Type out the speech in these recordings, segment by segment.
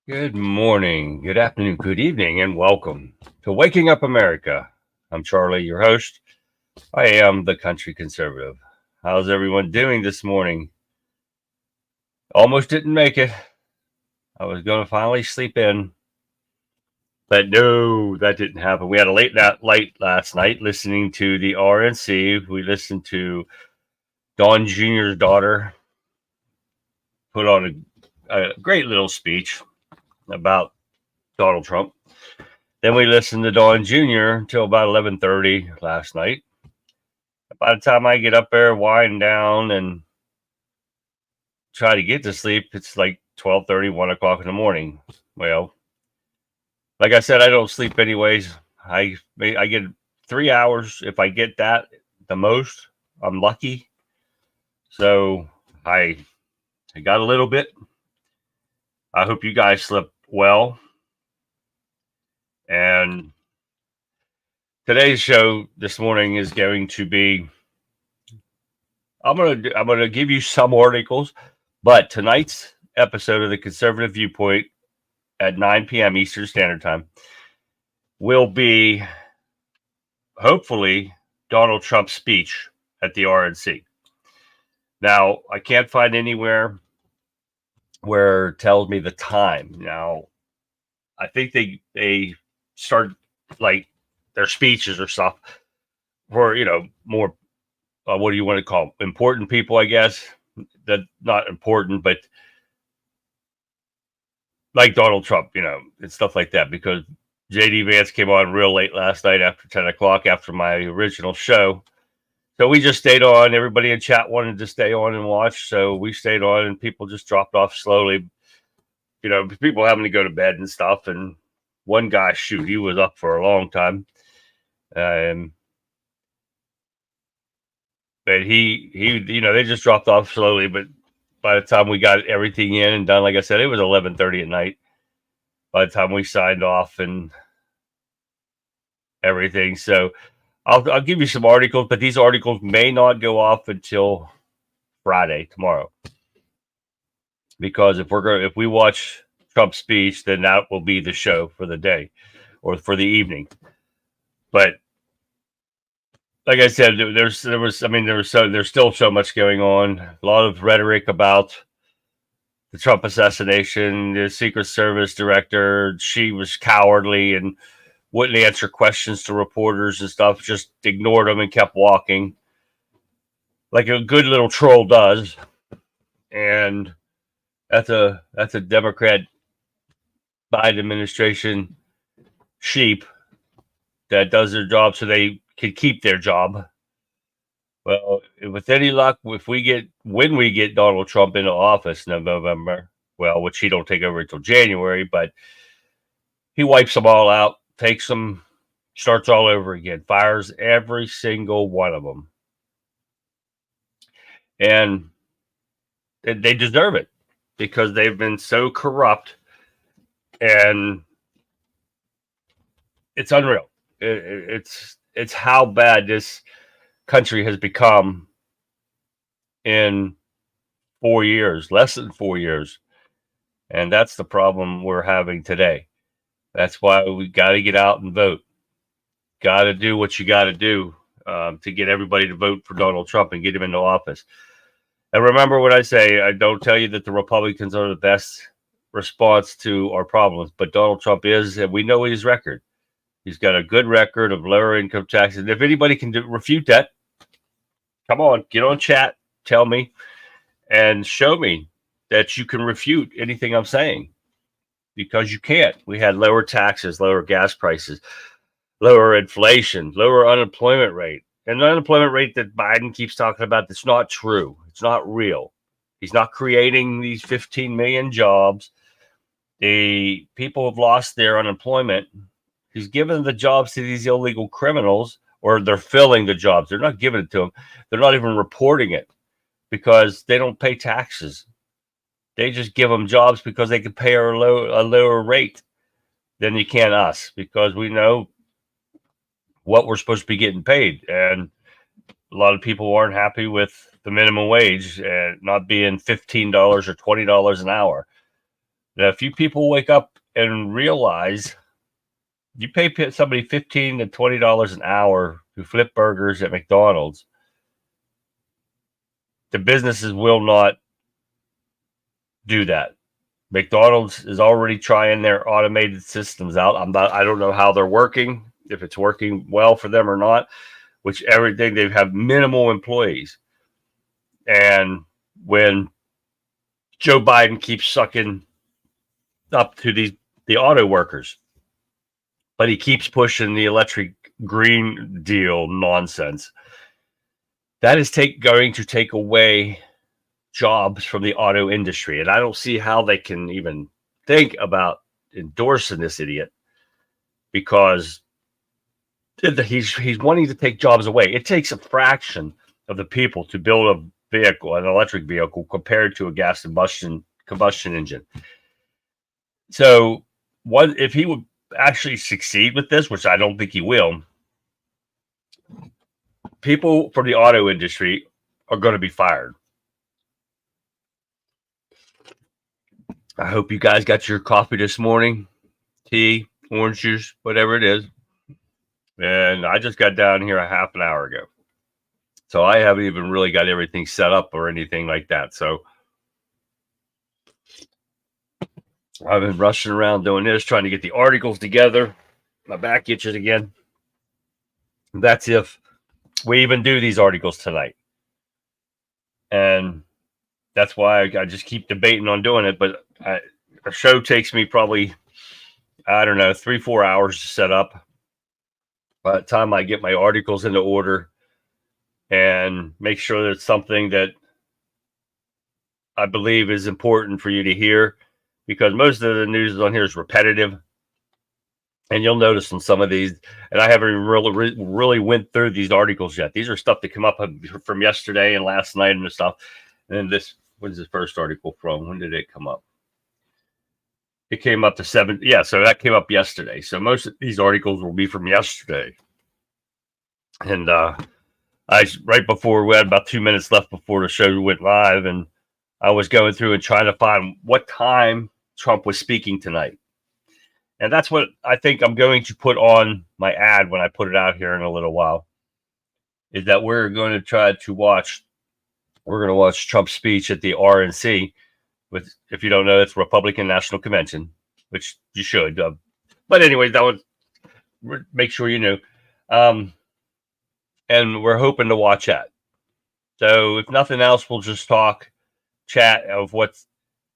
Good morning, good afternoon, good evening, and welcome to Waking Up America. I'm Charlie, your host. I am the country conservative. How's everyone doing this morning? Almost didn't make it. I was going to finally sleep in, but no, that didn't happen. We had a late night last night listening to the RNC. We listened to Don Jr.'s daughter put on a great little speech about Donald Trump. Then we listened to Don Jr. until about 11:30 last night. By the time I get up there, wind down, and try to get to sleep, it's like 12:30, 1 o'clock in the morning. Well, like I said, I don't sleep anyways. I get 3 hours. If I get that, the most, I'm lucky. So I got a little bit. I hope you guys slept well. And today's show this morning is going to be I'm gonna give you some articles, but tonight's episode of the Conservative Viewpoint at 9 p.m. Eastern Standard Time will be hopefully Donald Trump's speech at the RNC. Now, I can't find anywhere where it tells me the time. Now, I think they start like their speeches or stuff for more what do you want to call them? Important people, I guess. That not important, but like Donald Trump, and stuff like that. Because JD Vance came on real late last night after 10 o'clock after my original show. So we just stayed on. Everybody in chat wanted to stay on and watch. So we stayed on and people just dropped off slowly. People having to go to bed and stuff. And one guy, shoot, he was up for a long time. But he they just dropped off slowly. But by the time we got everything in and done, like I said, it was 11:30 at night. By the time we signed off and everything. So I'll give you some articles, but these articles may not go off until Friday, tomorrow. Because if we watch Trump's speech, then that will be the show for the day or for the evening. But like I said, there's still so much going on. A lot of rhetoric about the Trump assassination. The Secret Service director, she was cowardly and wouldn't answer questions to reporters and stuff, just ignored them and kept walking like a good little troll does. And that's a Democrat Biden administration sheep that does their job so they can keep their job. Well, with any luck, when we get Donald Trump into office in November, well, which he don't take over until January, but he wipes them all out, takes them, starts all over again, fires every single one of them. And they deserve it because they've been so corrupt, and it's unreal. It's how bad this country has become in 4 years, less than 4 years. And that's the problem we're having today. That's why we got to get out and vote. Got to do what you got to do to get everybody to vote for Donald Trump and get him into office. And remember what I say, I don't tell you that the Republicans are the best response to our problems, but Donald Trump is, and we know his record. He's got a good record of lower income taxes. And if anybody can refute that, come on, get on chat, tell me, and show me that you can refute anything I'm saying. Because you can't. We had lower taxes, lower gas prices, lower inflation, lower unemployment rate. And the unemployment rate that Biden keeps talking about, that's not true. It's not real. He's not creating these 15 million jobs. The people have lost their unemployment. He's giving the jobs to these illegal criminals, or they're filling the jobs. They're not giving it to them. They're not even reporting it because they don't pay taxes. They just give them jobs because they can pay a lower rate than you can us, because we know what we're supposed to be getting paid. And a lot of people aren't happy with the minimum wage and not being $15 or $20 an hour. Now, if you people wake up and realize you pay somebody $15 to $20 an hour to flip burgers at McDonald's, the businesses will not do that. McDonald's is already trying their automated systems out. I don't know how they're working, if it's working well for them or not, which everything, they have minimal employees. And when Joe Biden keeps sucking up to the auto workers, but he keeps pushing the electric green deal nonsense, that is going to take away jobs from the auto industry. And I don't see how they can even think about endorsing this idiot, because he's wanting to take jobs away. It takes a fraction of the people to build a vehicle, an electric vehicle, compared to a gas combustion engine. So if he would actually succeed with this, which I don't think he will, people from the auto industry are going to be fired. I hope you guys got your coffee this morning, tea, orange juice, whatever it is. And I just got down here a half an hour ago. So I haven't even really got everything set up or anything like that. So I've been rushing around doing this, trying to get the articles together. My back itches again. That's if we even do these articles tonight. And that's why I just keep debating on doing it. But a show takes me probably, I don't know, 3-4 hours to set up. By the time I get my articles into order and make sure that it's something that I believe is important for you to hear, because most of the news on here is repetitive. And you'll notice in some of these, and I haven't even really went through these articles yet. These are stuff that come up from yesterday and last night and stuff. And this, when's the first article from? When did it come up? It came up to 7. Yeah, so that came up yesterday. So most of these articles will be from yesterday. And right before, we had about 2 minutes left before the show went live, and I was going through and trying to find what time Trump was speaking tonight. And that's what I think I'm going to put on my ad when I put it out here in a little while, is that we're going to try to watch. We're going to watch Trump's speech at the RNC. If you don't know, it's Republican National Convention, which you should. But anyway, that would make sure you knew. And we're hoping to watch that. So if nothing else, we'll just chat of what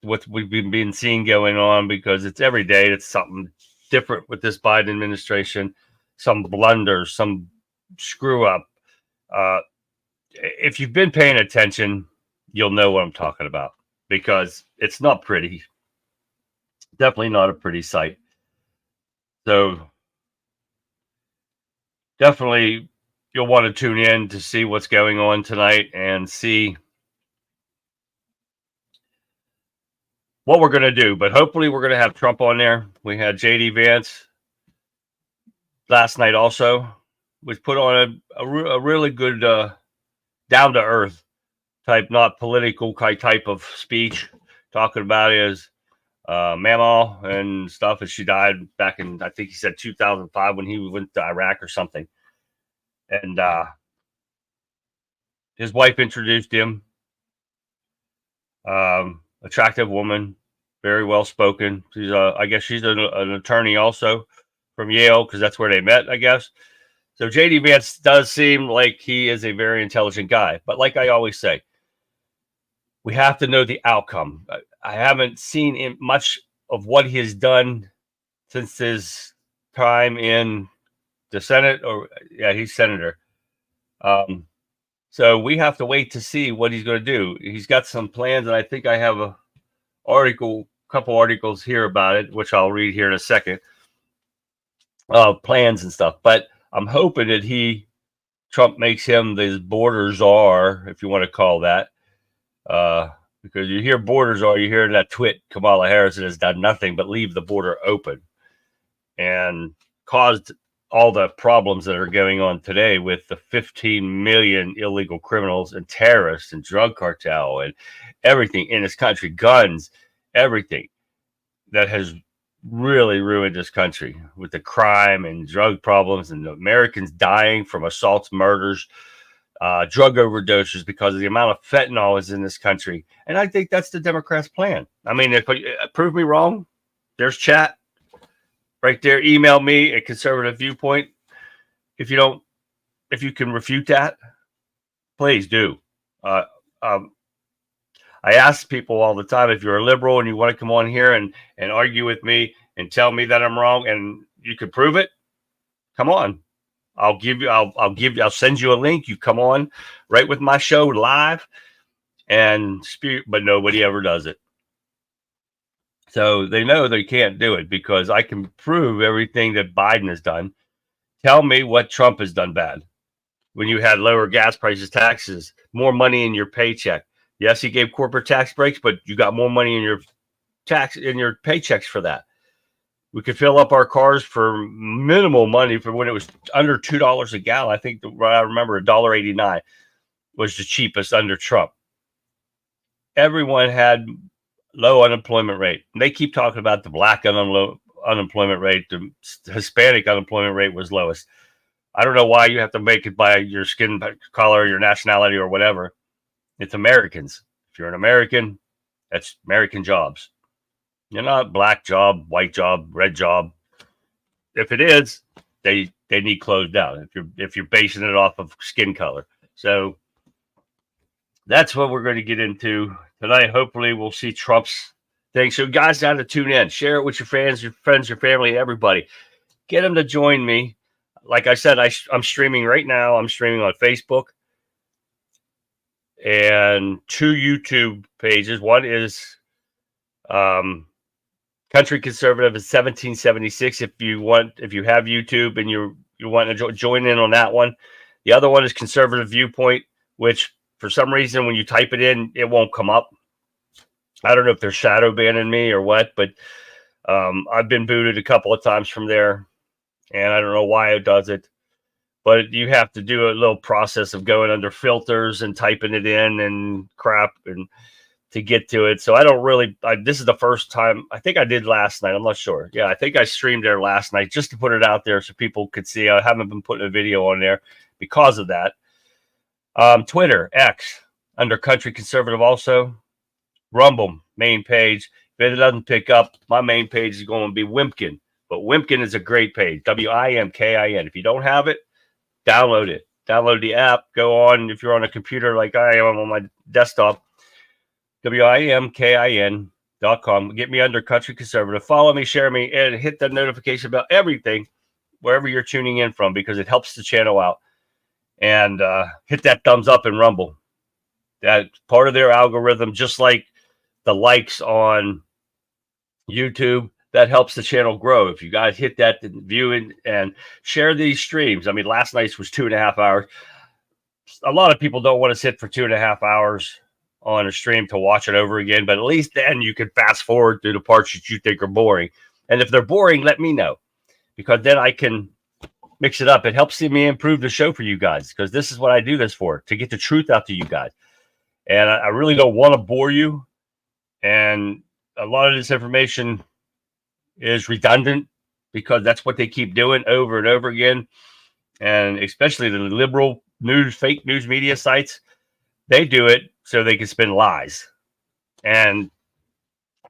we've been seeing going on, because it's every day. It's something different with this Biden administration. Some blunders, some screw up. If you've been paying attention, you'll know what I'm talking about, because it's not pretty. Definitely not a pretty sight. So definitely you'll want to tune in to see what's going on tonight and see what we're going to do. But hopefully we're going to have Trump on there. We had JD Vance last night also, was put on a really good down-to-earth type, not political type of speech, talking about his mama and stuff, as she died back in, I think he said 2005, when he went to Iraq or something. And his wife introduced him. Attractive woman, very well spoken. She's I guess she's an attorney also from Yale, because that's where they met, I guess. So JD Vance does seem like he is a very intelligent guy. But like I always say, we have to know the outcome. I haven't seen much of what he has done since his time in the Senate, he's senator. So we have to wait to see what he's going to do. He's got some plans, and I think I have a couple articles here about it, which I'll read here in a second. Plans and stuff. But I'm hoping that Trump makes him the border czar, if you want to call that. Because you hear border czar, you hear that twit Kamala Harris has done nothing but leave the border open and caused all the problems that are going on today with the 15 million illegal criminals and terrorists and drug cartel and everything in this country, guns, everything. that has really ruined this country with the crime and drug problems and the Americans dying from assaults, murders, drug overdoses because of the amount of fentanyl is in this country. And I think that's the Democrats' plan. I mean, if prove me wrong, there's chat right there. Email me at Conservative Viewpoint. If you can refute that, please do. I ask people all the time, if you're a liberal and you want to come on here and argue with me and tell me that I'm wrong and you can prove it, come on. I'll send you a link. You come on right with my show live and speak, but nobody ever does it. So they know they can't do it because I can prove everything that Biden has done. Tell me what Trump has done bad. When you had lower gas prices, taxes, more money in your paycheck. Yes, he gave corporate tax breaks, but you got more money in your paychecks for that. We could fill up our cars for minimal money for when it was under $2 a gallon. I think I remember $1.89 was the cheapest under Trump. Everyone had low unemployment rate. And they keep talking about the black unemployment rate. The Hispanic unemployment rate was lowest. I don't know why you have to make it by your skin color, your nationality, or whatever. It's Americans. If you're an American, that's American jobs. You're not black job, white job, red job. If it is, they need closed down. If you're basing it off of skin color. So that's what we're going to get into tonight. Hopefully we'll see Trump's thing. So guys, got to tune in. Share it with your friends, your family, everybody. Get them to join me. Like I said, I'm streaming right now. I'm streaming on Facebook and 2 YouTube pages. One is Country Conservative is 1776. If you have YouTube and you want to join in on that one. The other one is Conservative Viewpoint, which for some reason when you type it in, it won't come up. I don't know if they're shadow banning me or what, but I've been booted a couple of times from there, and I don't know why it does it. But you have to do a little process of going under filters and typing it in and crap and to get to it. So I don't really, this is the first time, I think I did last night. I'm not sure. Yeah, I think I streamed there last night just to put it out there so people could see. I haven't been putting a video on there because of that. Twitter, X, under Country Conservative also. Rumble, main page. If it doesn't pick up, my main page is going to be Wimpkin. But Wimpkin is a great page, WIMKIN. If you don't have it, download it. Download the app. Go on, if you're on a computer like I am on my desktop, WIMKIN.com. Get me under Country Conservative. Follow me, share me, and hit the notification about everything, wherever you're tuning in from, because it helps the channel out. And hit that thumbs up and Rumble. That's part of their algorithm, just like the likes on YouTube. That helps the channel grow. If you guys hit that and view and share these streams. I mean, last night's was 2.5 hours. A lot of people don't want to sit for 2.5 hours on a stream to watch it over again, but at least then you can fast forward through the parts that you think are boring. And if they're boring, let me know, because then I can mix it up. It helps me improve the show for you guys, because this is what I do this for, to get the truth out to you guys. And I really don't want to bore you. And a lot of this information is redundant because that's what they keep doing over and over again. And especially the liberal news, fake news media sites, they do it so they can spin lies and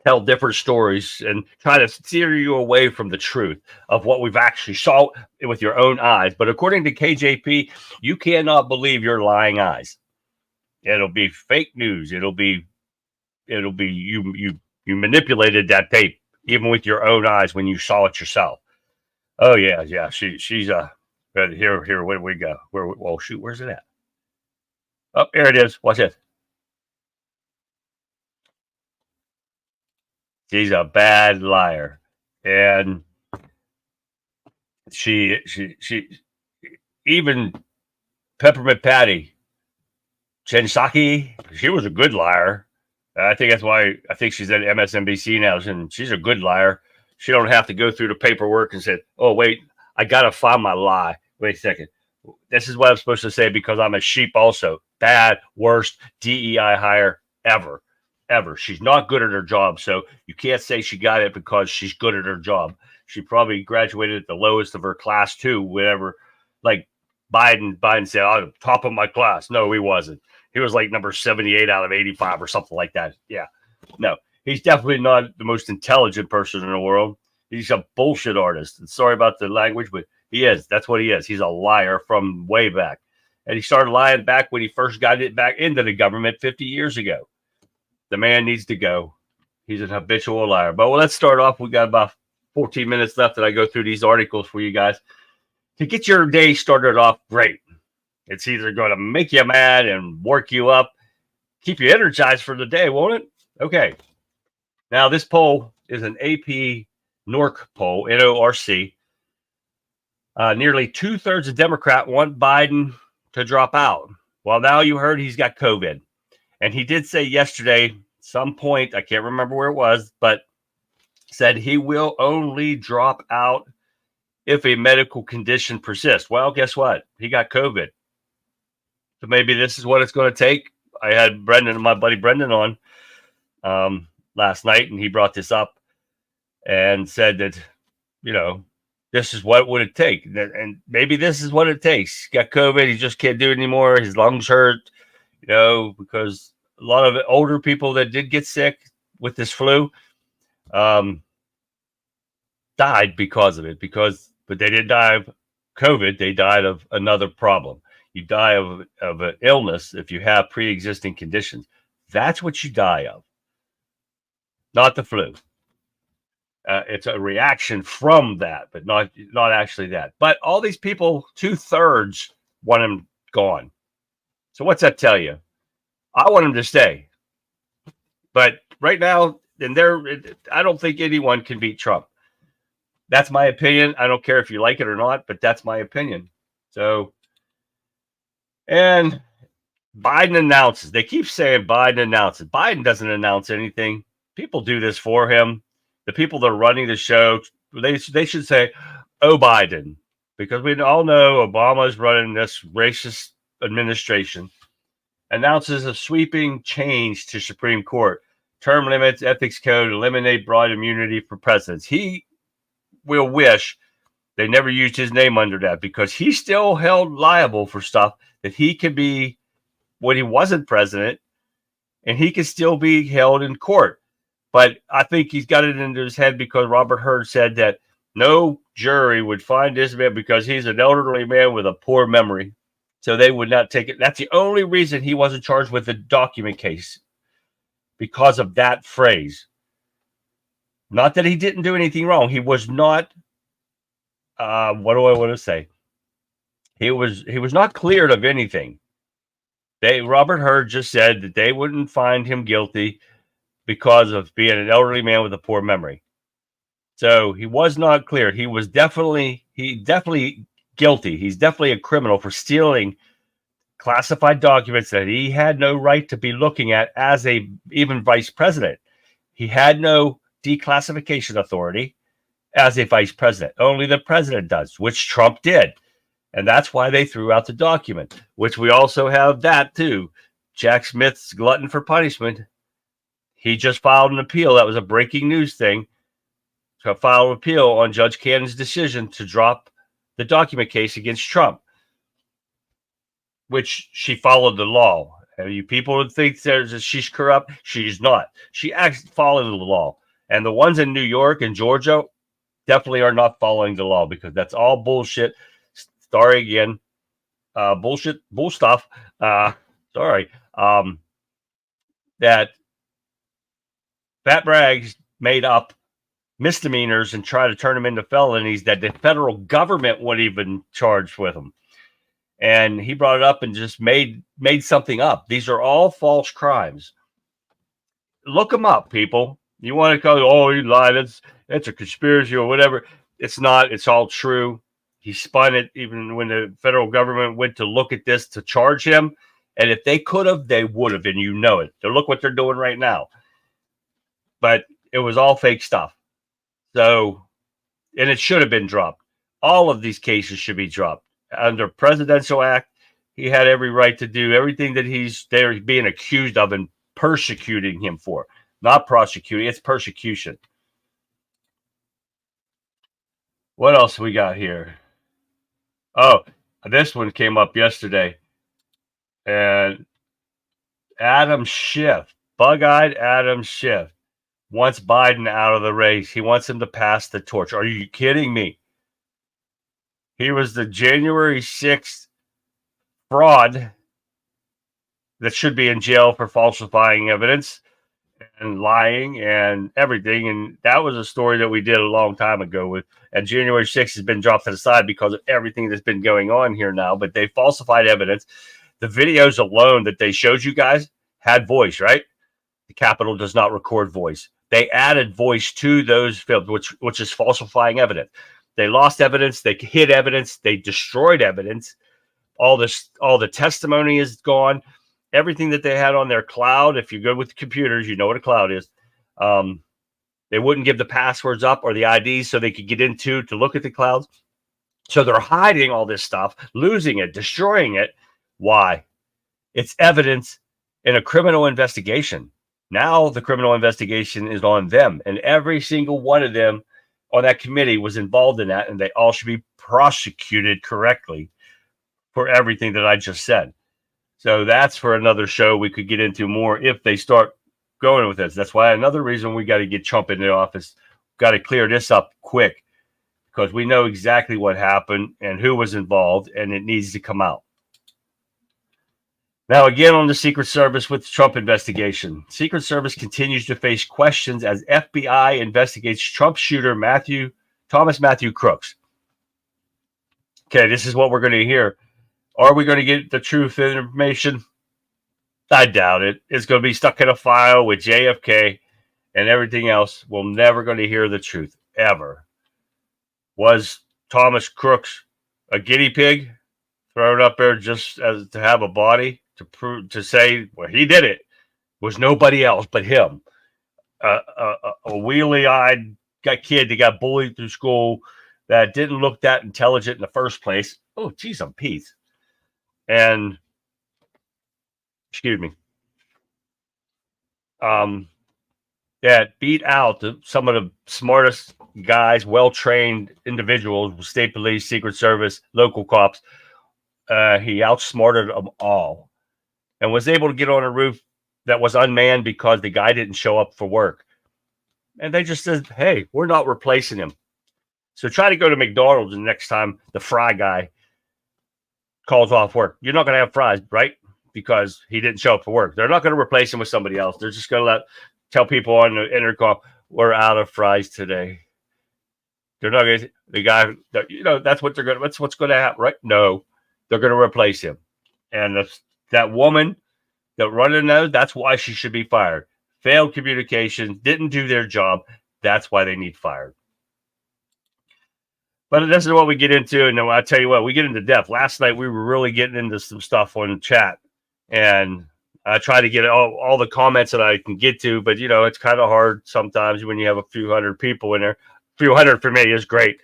tell different stories and try to steer you away from the truth of what we've actually saw with your own eyes. But according to KJP, you cannot believe your lying eyes. It'll be fake news. It'll be you manipulated that tape even with your own eyes when you saw it yourself. Oh yeah. She's here. Where do we go? Shoot, where's it at? Oh, there it is. Watch it. She's a bad liar, and she even Peppermint Patty Chensaki, she was a good liar. I think that's why I think she's at MSNBC now, and she's a good liar. She don't have to go through the paperwork and say, "Oh wait, I gotta find my lie." Wait a second. This is what I'm supposed to say because I'm a sheep also. Bad, worst DEI hire ever. ever. She's not good at her job, so you can't say she got it because she's good at her job. She probably graduated at the lowest of her class too, whatever. Like Biden said, "I'm top of my class." No, he wasn't. He was like number 78 out of 85 or something like that. Yeah. No, he's definitely not the most intelligent person in the world. He's a bullshit artist. And sorry about the language, but he is. That's what he is. He's a liar from way back. And he started lying back when he first got it back into the government 50 years ago. The man needs to go. He's an habitual liar. But let's start off. We got about 14 minutes left that I go through these articles for you guys to get your day started off great. It's either going to make you mad and work you up, keep you energized for the day, won't it? Okay. Now, this poll is an AP NORC poll, NORC. Nearly 2/3 of Democrats want Biden to drop out. Well, now you heard he's got COVID. And he did say yesterday, some point, I can't remember where it was, but said he will only drop out if a medical condition persists. Well, guess what? He got COVID. So maybe this is what it's going to take. I had Brendan, my buddy Brendan, on last night, and he brought this up and said that, this is what would it take. And maybe this is what it takes. He got COVID. He just can't do it anymore. His lungs hurt, because a lot of older people that did get sick with this flu died because of it. But they didn't die of COVID. They died of another problem. You die of an illness if you have pre-existing conditions. That's what you die of, not the flu. It's a reaction from that, but not actually that. But all these people, 2/3 want him gone. So what's that tell you? I want him to stay. But right now, I don't think anyone can beat Trump. That's my opinion. I don't care if you like it or not, but that's my opinion. So, and Biden announces. They keep saying Biden announces. Biden doesn't announce anything. People do this for him. The people that are running the show, they should say, "Oh, Biden," because we all know Obama is running this racist administration. Announces a sweeping change to Supreme Court, term limits, ethics code, eliminate broad immunity for presidents. He will wish they never used his name under that, because he's still held liable for stuff that he could be when he wasn't president, and he could still be held in court. But I think he's got it into his head because Robert Hur said that no jury would find this man because he's an elderly man with a poor memory. So they would not take it. That's the only reason he wasn't charged with the document case, because of that phrase. Not that he didn't do anything wrong. He was not, what do I want to say? He was not cleared of anything. Robert Hur just said that they wouldn't find him guilty because of being an elderly man with a poor memory. So he was not cleared. He definitely guilty. He's definitely a criminal for stealing classified documents that he had no right to be looking at as even vice president. He had no declassification authority as a vice president. Only the president does, which Trump did. And that's why they threw out the document, which we also have that too. Jack Smith's glutton for punishment. He just filed an appeal. That was a breaking news thing. So filed an appeal on Judge Cannon's decision to drop the document case against Trump, which she followed the law. And you people would think she's corrupt. She's not. She actually followed the law. And the ones in New York and Georgia definitely are not following the law, because that's all bullshit. Sorry again. Bull stuff. Sorry. That Fat Brags made up misdemeanors and try to turn them into felonies that the federal government wouldn't even charge with them. And he brought it up and just made something up. These are all false crimes. Look them up, people. You want to go, oh, you lied. It's a conspiracy or whatever. It's not. It's all true. He spun it even when the federal government went to look at this to charge him. And if they could have, they would have. And you know it. So look what they're doing right now. But it was all fake stuff. So, and it should have been dropped. All of these cases should be dropped. Under Presidential Act, he had every right to do everything that they're being accused of in persecuting him for. Not prosecuting, it's persecution. What else we got here? Oh, this one came up yesterday. And Adam Schiff, bug-eyed Adam Schiff, wants Biden out of the race. He wants him to pass the torch. Are you kidding me? He was the January 6th fraud that should be in jail for falsifying evidence and lying and everything. And that was a story that we did a long time ago with. And January 6th has been dropped to the side because of everything that's been going on here now. But they falsified evidence. The videos alone that they showed you guys had voice, right? The Capitol does not record voice. They added voice to those films, which is falsifying evidence. They lost evidence. They hid evidence. They destroyed evidence. All the testimony is gone. Everything that they had on their cloud, if you're good with computers, you know what a cloud is. They wouldn't give the passwords up or the IDs so they could get into to look at the clouds. So they're hiding all this stuff, losing it, destroying it. Why? It's evidence in a criminal investigation. Now the criminal investigation is on them, and every single one of them on that committee was involved in that, and they all should be prosecuted correctly for everything that I just said. So that's for another show. We could get into more if they start going with this. That's why another reason we got to get Trump in the office. Got to clear this up quick because we know exactly what happened and who was involved, and it needs to come out. Now, again, on the Secret Service with the Trump investigation. Secret Service continues to face questions as FBI investigates Trump shooter Thomas Matthew Crooks. Okay, this is what we're going to hear. Are we going to get the truth information? I doubt it. It's going to be stuck in a file with JFK and everything else. We're never going to hear the truth, ever. Was Thomas Crooks a guinea pig thrown up there just as to have a body? To say, well, he did it, was nobody else but him. A wheelie-eyed kid that got bullied through school that didn't look that intelligent in the first place. Oh, geez, I'm Pete. And, excuse me. That beat out some of the smartest guys, well-trained individuals, state police, Secret Service, local cops. He outsmarted them all. And was able to get on a roof that was unmanned because the guy didn't show up for work. And they just said, hey, we're not replacing him. So try to go to McDonald's the next time the fry guy calls off work. You're not going to have fries, right? Because he didn't show up for work. They're not going to replace him with somebody else. They're just going to tell people on the intercom, we're out of fries today. They're not going to, the guy, that's what that's what's going to happen, right? No, they're going to replace him. And that woman that running those, that's why she should be fired. Failed communication, didn't do their job. That's why they need fired. But this is what we get into. And I tell you what, we get into depth. Last night, we were really getting into some stuff on chat. And I try to get all the comments that I can get to. But, it's kind of hard sometimes when you have a few hundred people in there. A few hundred for me is great.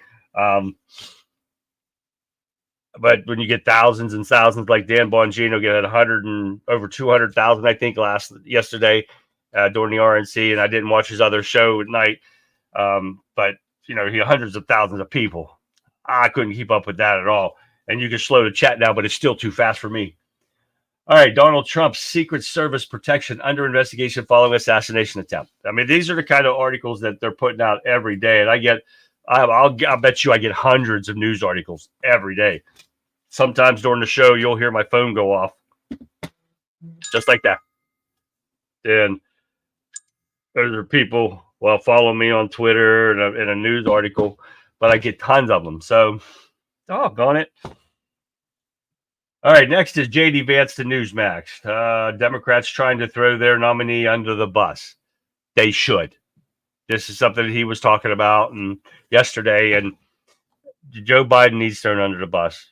But when you get thousands and thousands, like Dan Bongino get 100 and over 200,000, I think, yesterday during the RNC, and I didn't watch his other show at night. But he had hundreds of thousands of people. I couldn't keep up with that at all. And you can slow the chat down, but it's still too fast for me. All right, Donald Trump's Secret Service protection under investigation following assassination attempt. I mean, these are the kind of articles that they're putting out every day, and I'll bet you I get hundreds of news articles every day. Sometimes during the show, you'll hear my phone go off. Just like that. And those are people, follow me on Twitter and in a news article, but I get tons of them. So, doggone it. All right, next is J.D. Vance to Newsmax. Democrats trying to throw their nominee under the bus. They should. This is something that he was talking about yesterday, and Joe Biden needs thrown under the bus.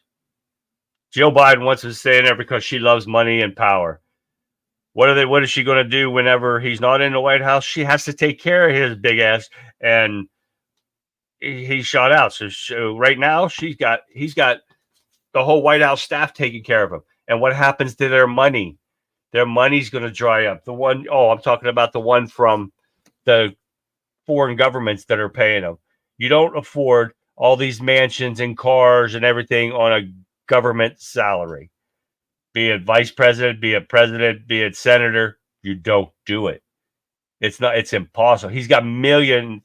Jill Biden wants to stay in there because she loves money and power. What is she going to do whenever he's not in the White House? She has to take care of his big ass, and he's shot out. So right now he's got the whole White House staff taking care of him. And what happens to their money? Their money's going to dry up. I'm talking about the one from the foreign governments that are paying them. You don't afford all these mansions and cars and everything on a government salary. Be it vice president, be it president, be it senator, you don't do it. It's impossible. He's got $1 million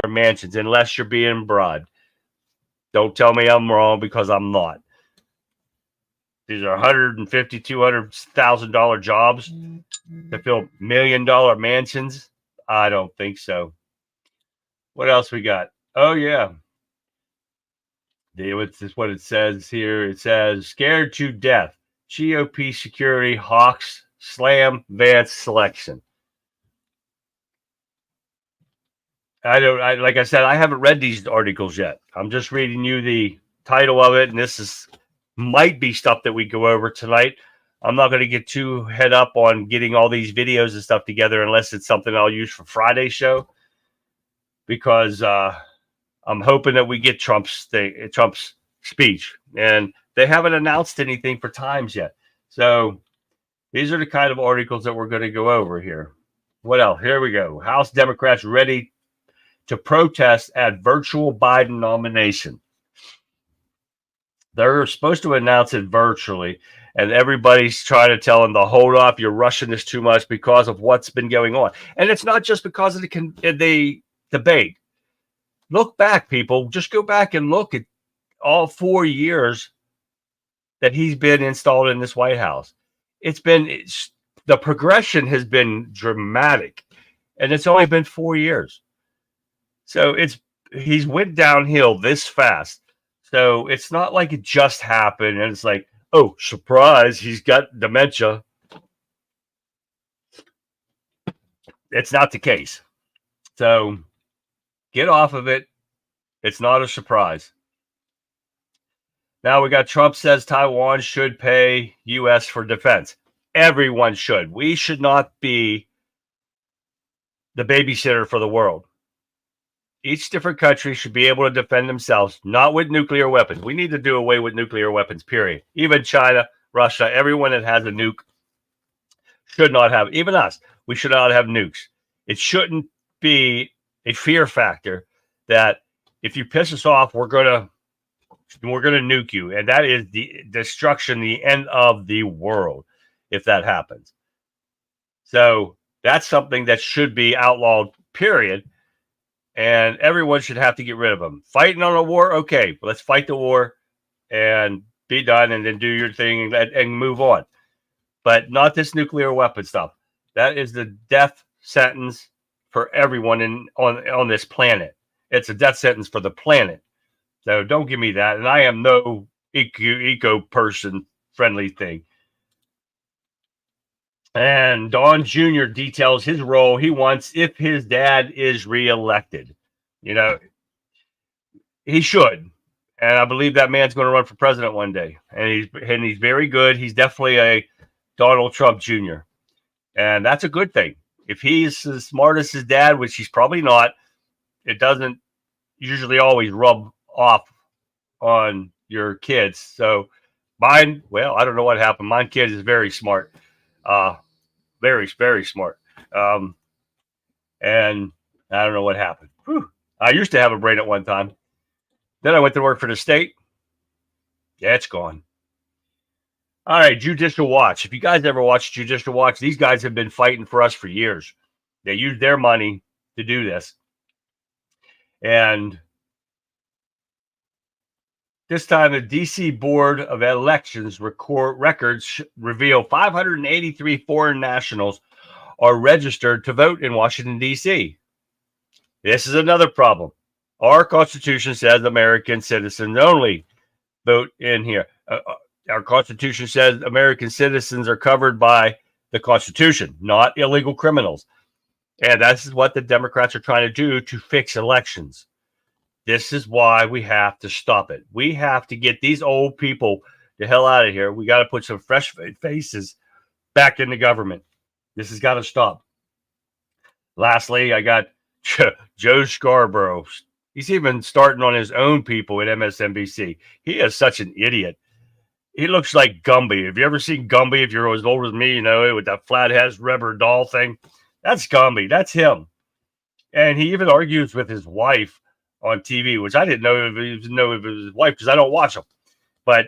mansions unless you're being bribed. Don't tell me I'm wrong, because I'm not. These are $150,000, $200,000 jobs to fill $1 million mansions. I don't think so. What else we got? Oh yeah. This is what it says here. It says, scared to death. GOP security hawks slam Vance selection. Like I said, I haven't read these articles yet. I'm just reading you the title of it, and this might be stuff that we go over tonight. I'm not going to get too head up on getting all these videos and stuff together unless it's something I'll use for Friday's show, because I'm hoping that we get Trump's speech, and they haven't announced anything for times yet. So these are the kind of articles that we're going to go over here. What else? Here we go. House Democrats ready to protest at virtual Biden nomination. They're supposed to announce it virtually, and everybody's trying to tell them to hold off. You're rushing this too much because of what's been going on. And it's not just because of the debate. Look back, people. Just go back and look at all 4 years that he's been installed in this White House. The progression has been dramatic, and it's only been 4 years. So he's went downhill this fast. So it's not like it just happened and it's like, oh, surprise, he's got dementia. It's not the case. So get off of it. It's not a surprise. Now we got Trump says Taiwan should pay U.S. for defense. Everyone should. We should not be the babysitter for the world. Each different country should be able to defend themselves, not with nuclear weapons. We need to do away with nuclear weapons, period. Even China, Russia, everyone that has a nuke should not have, even us, we should not have nukes. It shouldn't be a fear factor that if you piss us off, we're gonna nuke you. And that is the destruction, the end of the world, if that happens. So that's something that should be outlawed, period. And everyone should have to get rid of them. Fighting on a war, okay, let's fight the war and be done, and then do your thing and move on. But not this nuclear weapon stuff. That is the death sentence for everyone on this planet. It's a death sentence for the planet. So don't give me that. And I am no eco person friendly thing. And Don Jr. details his role he wants if his dad is reelected. You know, he should. And I believe that man's going to run for president one day. And he's very good. He's definitely a Donald Trump Jr. And that's a good thing. If he's as smart as his dad, which he's probably not, it doesn't usually always rub off on your kids. So mine, well, I don't know what happened. My kid is very smart. Very, very smart. And I don't know what happened. Whew. I used to have a brain at one time. Then I went to work for the state. Yeah, it's gone. All right, Judicial Watch. If you guys ever watch Judicial Watch, these guys have been fighting for us for years. They use their money to do this. And this time, the D.C. Board of Elections records reveal 583 foreign nationals are registered to vote in Washington, D.C. This is another problem. Our Constitution says American citizens only vote in here. Our Constitution says American citizens are covered by the Constitution, not illegal criminals. And that's what the Democrats are trying to do to fix elections. This is why we have to stop it. We have to get these old people the hell out of here. We got to put some fresh faces back in the government. This has got to stop. Lastly, I got Joe Scarborough. He's even starting on his own people at MSNBC. He is such an idiot. He looks like Gumby. Have you ever seen Gumby? If you're as old as me, you know, with that flathead rubber doll thing. That's Gumby. That's him. And he even argues with his wife on TV, which I didn't know if it was his wife because I don't watch him. But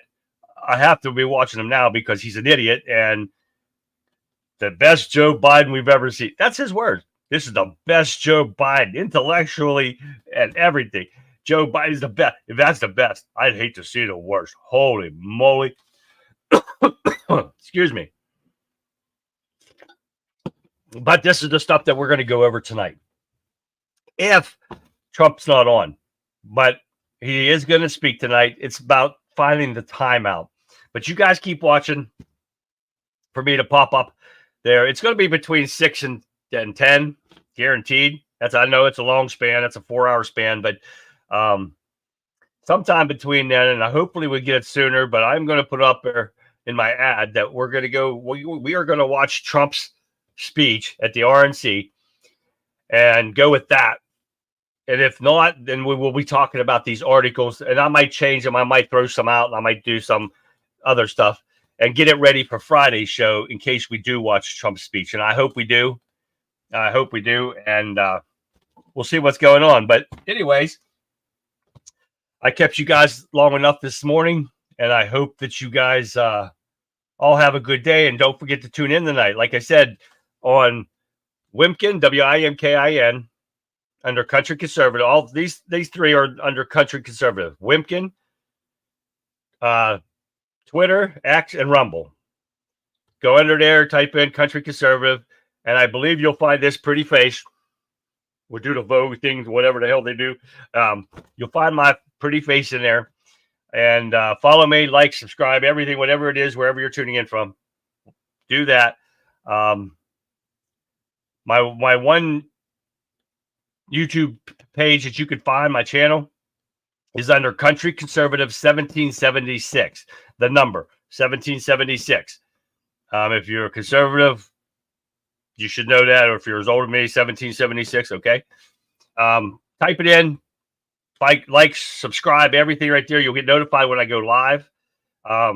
I have to be watching him now because he's an idiot and the best Joe Biden we've ever seen. That's his word. This is the best Joe Biden intellectually and everything. Joe Biden's the best. If that's the best, I'd hate to see the worst. Holy moly. Excuse me. But this is the stuff that we're going to go over tonight. If Trump's not on, but he is going to speak tonight. It's about finding the timeout. But you guys keep watching for me to pop up there. It's going to be between 6 and 10, guaranteed. I know it's a long span. That's a 4-hour span, but sometime between then, and hopefully we get it sooner, but I'm going to put up there in my ad that we're going to go, we are going to watch Trump's speech at the RNC and go with that. And if not, then we will be talking about these articles, and I might change them. I might throw some out, and I might do some other stuff and get it ready for Friday's show in case we do watch Trump's speech. And I hope we do. And we'll see what's going on. But anyways, I kept you guys long enough this morning, and I hope that you guys all have a good day. And don't forget to tune in tonight. Like I said, on Wimkin, WIMKIN, under Country Conservative. All these three are under Country Conservative. Wimkin, Twitter, X, and Rumble. Go under there, type in Country Conservative, and I believe you'll find this pretty face. We'll do the Vogue things, whatever the hell they do. You'll find my pretty face in there. And follow me, like, subscribe, everything, whatever it is, wherever you're tuning in from. Do that. My one YouTube page that you could find, my channel, is under Country Conservative 1776. The number 1776. If you're a conservative, you should know that. Or if you're as old as me, 1776. Okay. Type it in. Like, subscribe, everything right there. You'll get notified when I go live. I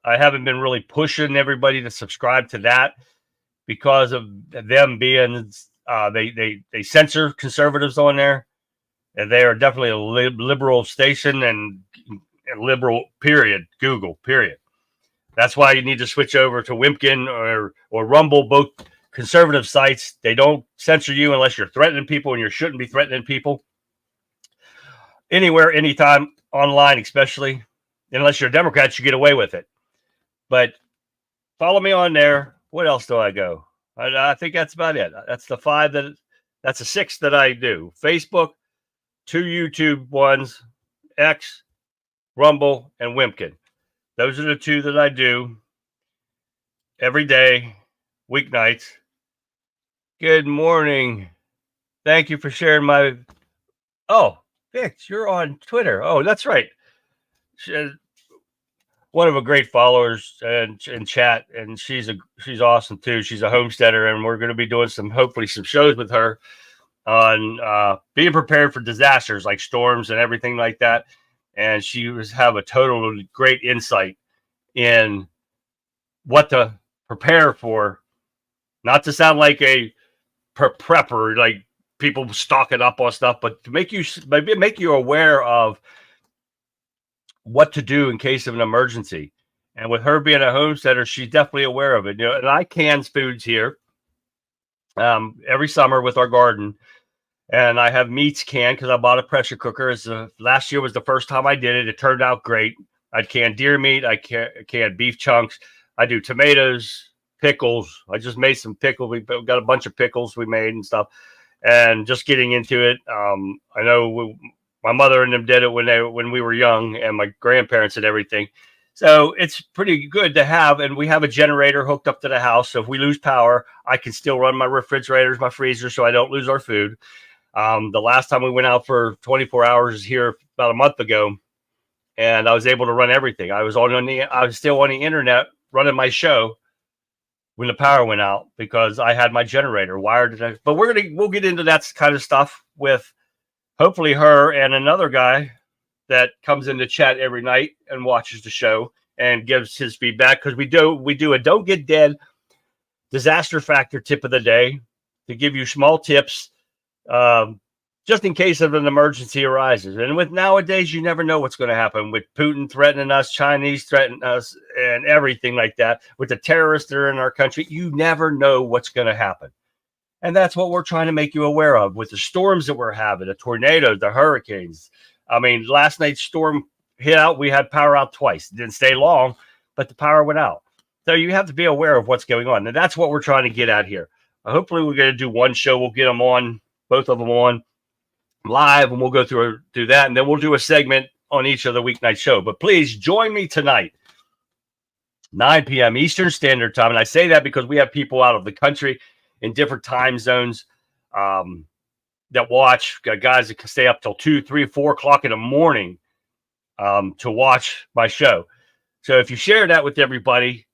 haven't been really pushing everybody to subscribe to that because of them being they censor conservatives on there, and they are definitely a liberal station and liberal period. Google period. That's why you need to switch over to Wimkin or Rumble, both conservative sites. They don't censor you unless you're threatening people, and you shouldn't be threatening people anywhere, anytime, online, especially unless you're a Democrat, you get away with it. But follow me on there. What else do I go? I think that's about it. That's the 5 that's the 6 that I do. Facebook, 2 YouTube ones, X, Rumble, and Wimkin. Those are the 2 that I do every day, weeknights. Good morning. Thank you for sharing my. Oh, Vix, you're on Twitter. Oh, that's right. One of the great followers and in chat, and she's awesome too. She's a homesteader, and we're going to be doing hopefully some shows with her on being prepared for disasters like storms and everything like that. And she have a total great insight in what to prepare for. Not to sound like a prepper, like people stocking up on stuff, but to make you aware of what to do in case of an emergency. And with her being a homesteader, she's definitely aware of it. And I can foods here every summer with our garden, and I have meats canned because I bought a pressure cooker. Last year was the first time I did it. It turned out great. I'd canned deer meat. I canned beef chunks. I do tomatoes, pickles. I just made some pickles. We got a bunch of pickles we made and stuff. And just getting into it. I know my mother and them did it when we were young, and my grandparents and everything. So it's pretty good to have, and we have a generator hooked up to the house. So if we lose power, I can still run my refrigerators, my freezer, so I don't lose our food. The last time we went out for 24 hours is here about a month ago, and I was able to run everything. I was still on the internet running my show when the power went out because I had my generator wired. But we'll get into that kind of stuff with hopefully her and another guy that comes into chat every night and watches the show and gives his feedback, because we do a Don't Get Dead disaster factor tip of the day to give you small tips just in case of an emergency arises. And with nowadays, you never know what's going to happen with Putin threatening us, Chinese threatening us, and everything like that. With the terrorists that are in our country, you never know what's going to happen. And that's what we're trying to make you aware of with the storms that we're having, the tornadoes, the hurricanes. I mean, last night's storm hit out. We had power out twice. It didn't stay long, but the power went out. So you have to be aware of what's going on. And that's what we're trying to get at here. Hopefully we're going to do one show. We'll get them on, both of them on live, and we'll go through that. And then we'll do a segment on each of the weeknight show. But please join me tonight, 9 p.m. Eastern Standard Time. And I say that because we have people out of the country in different time zones that watch, guys that can stay up till 2, 3, 4 o'clock in the morning to watch my show. So if you share that with everybody,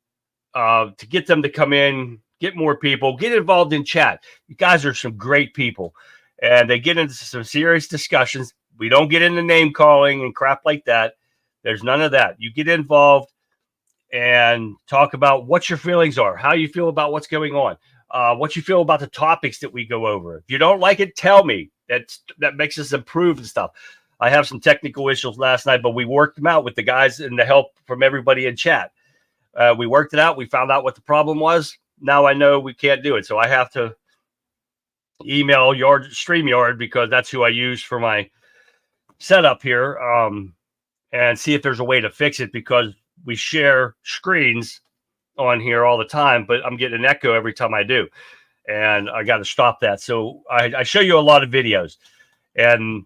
to get them to come in, get more people, get involved in chat. You guys are some great people, and they get into some serious discussions. We don't get into name calling and crap like that. There's none of that. You get involved and talk about what your feelings are, how you feel about what's going on, what you feel about the topics that we go over. If you don't like it, tell me. That makes us improve and stuff. I have some technical issues last night, but we worked them out with the guys and the help from everybody in chat. We worked it out. We found out what the problem was. Now I know we can't do it. So I have to email StreamYard, because that's who I use for my setup here, and see if there's a way to fix it, because we share screens on here all the time, but I'm getting an echo every time I do. And I got to stop that. So I show you a lot of videos, and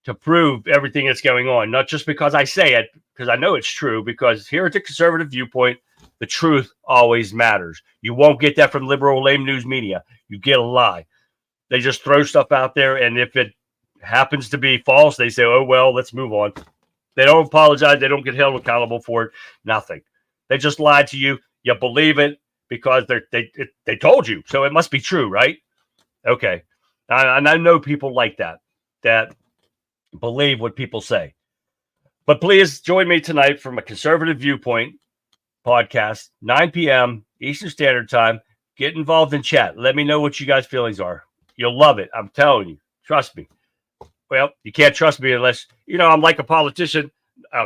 to prove everything that's going on, not just because I say it, because I know it's true, because here at the Conservative Viewpoint, the truth always matters. You won't get that from liberal lame news media. You get a lie. They just throw stuff out there, and if it happens to be false, they say, oh, well, let's move on. They don't apologize. They don't get held accountable for it. Nothing. They just lied to you. You believe it because they told you, so it must be true, right? Okay. And I know people like that believe what people say. But please join me tonight from a Conservative Viewpoint podcast, 9 p.m. Eastern Standard Time. Get involved in chat. Let me know what you guys' feelings are. You'll love it. I'm telling you. Trust me. Well, you can't trust me unless, I'm like a politician.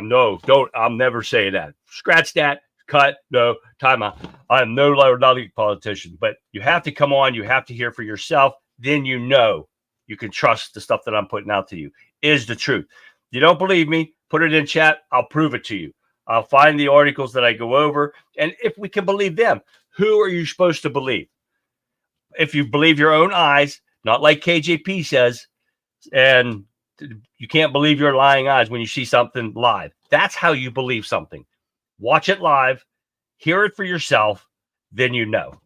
No, don't. I'm never saying that. Scratch that. Cut. No. Time out. I am no longer not a politician. But you have to come on. You have to hear for yourself. Then you can trust the stuff that I'm putting out to you is the truth. You don't believe me? Put it in chat. I'll prove it to you. I'll find the articles that I go over. And if we can believe them, who are you supposed to believe? If you believe your own eyes, not like KJP says, and you can't believe your lying eyes when you see something live. That's how you believe something. Watch it live, hear it for yourself, then you know.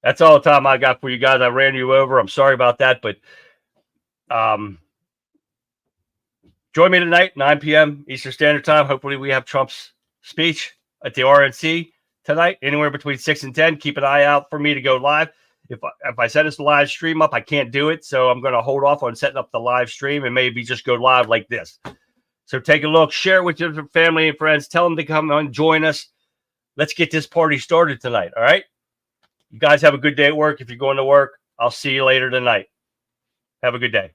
That's all the time I got for you guys. I ran you over. I'm sorry about that, but join me tonight, 9 p.m. Eastern Standard Time. Hopefully we have Trump's speech at the RNC tonight, anywhere between 6 and 10. Keep an eye out for me to go live. If I set this live stream up, I can't do it. So I'm going to hold off on setting up the live stream and maybe just go live like this. So take a look, share it with your family and friends. Tell them to come and join us. Let's get this party started tonight. All right. You guys have a good day at work. If you're going to work, I'll see you later tonight. Have a good day.